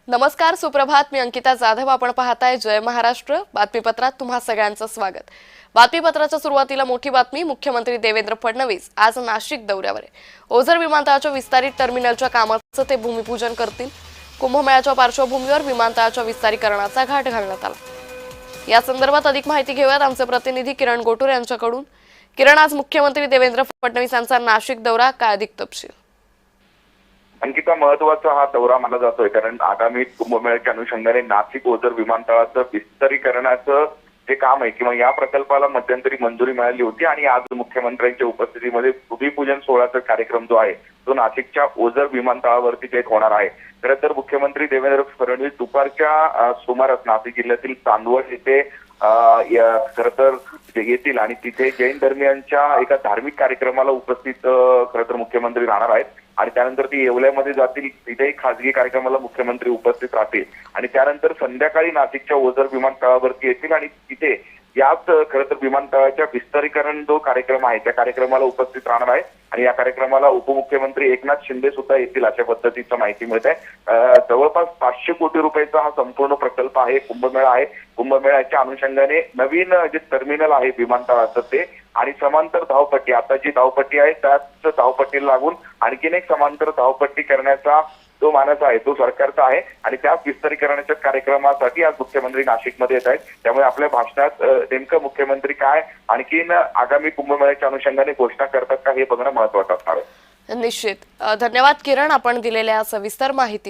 नमस्कार, सुप्रभात. मी अंकिता जाधव. आपण पाहताय जय महाराष्ट्र बातमीपत्रात तुम्हा सगळ्यांचं स्वागत. बातमीपत्राच्या सुरुवातीला मोठी बातमी. मुख्यमंत्री देवेंद्र फडणवीस आज नाशिक दौऱ्यावर आहे. ओझर विमानतळाच्या विस्तारित टर्मिनलच्या कामाचं ते भूमिपूजन करतील. कुंभमेळ्याच्या पार्श्वभूमीवर विमानतळाच्या विस्तारीकरणाचा घाट घालण्यात आला. या संदर्भात अधिक माहिती घेऊयात आमचे प्रतिनिधी किरण गोटूर यांच्याकडून. किरण, आज मुख्यमंत्री देवेंद्र फडणवीस यांचा नाशिक दौरा, काय अधिक तपशील? अंकिता, महत्वाचा हा दौरा मानला जातोय कारण आगामी कुंभमेळ्याच्या अनुषंगाने नाशिक ओझर विमानतळाचं विस्तारीकरणाचं जे काम आहे किंवा या प्रकल्पाला मध्यंतरी मंजुरी मिळाली होती आणि आज मुख्यमंत्र्यांच्या उपस्थितीमध्ये भूमिपूजन सोहळ्याचा कार्यक्रम जो आहे तो नाशिकच्या ओझर विमानतळावरती थेट होणार आहे. खरं तर मुख्यमंत्री देवेंद्र फडणवीस दुपारच्या सुमारास नाशिक जिल्ह्यातील चांदवड येथे खरं तर येतील आणि तिथे जैन धर्मियांच्या एका धार्मिक कार्यक्रमाला उपस्थित खरं तर मुख्यमंत्री राहणार आहेत आणि त्यानंतर ती येवल्यामध्ये जातील, तिथेही खासगी कार्यक्रमाला मुख्यमंत्री उपस्थित राहतील आणि त्यानंतर संध्याकाळी नाशिकच्या ओझर विमानतळावरती येतील आणि तिथे याच खरं तर विमानतळाच्या विस्तारीकरण जो कार्यक्रम आहे त्या कार्यक्रमाला उपस्थित राहणार आहे आणि या कार्यक्रमाला उपमुख्यमंत्री एकनाथ शिंदे सुद्धा येतील अशा पद्धतीचं माहिती मिळत आहे. जवळपास 500 कोटी रुपयाचा हा संपूर्ण प्रकल्प आहे, कुंभमेळा आहे. कुंभमेळ्याच्या अनुषंगाने नवीन जे टर्मिनल आहे विमानतळाचं ते आणि समांतर धावपट्टी, आता जी धावपट्टी आहे त्याच धावपट्टीला लागून आणखीन एक समांतर धावपट्टी करण्याचा जो मानस आहे तो सरकारचा आहे आणि त्याच विस्तारीकरणाच्या कार्यक्रमासाठी आज मुख्यमंत्री नाशिकमध्ये येत आहेत. त्यामुळे आपल्या भाषणात नेमकं मुख्यमंत्री काय आणखीन आगामी कुंभमेळ्याच्या अनुषंगाने घोषणा करतात का हे बघणं महत्वाचं असणार आहे. निश्चित. धन्यवाद किरण, आपण दिलेल्या सविस्तर माहिती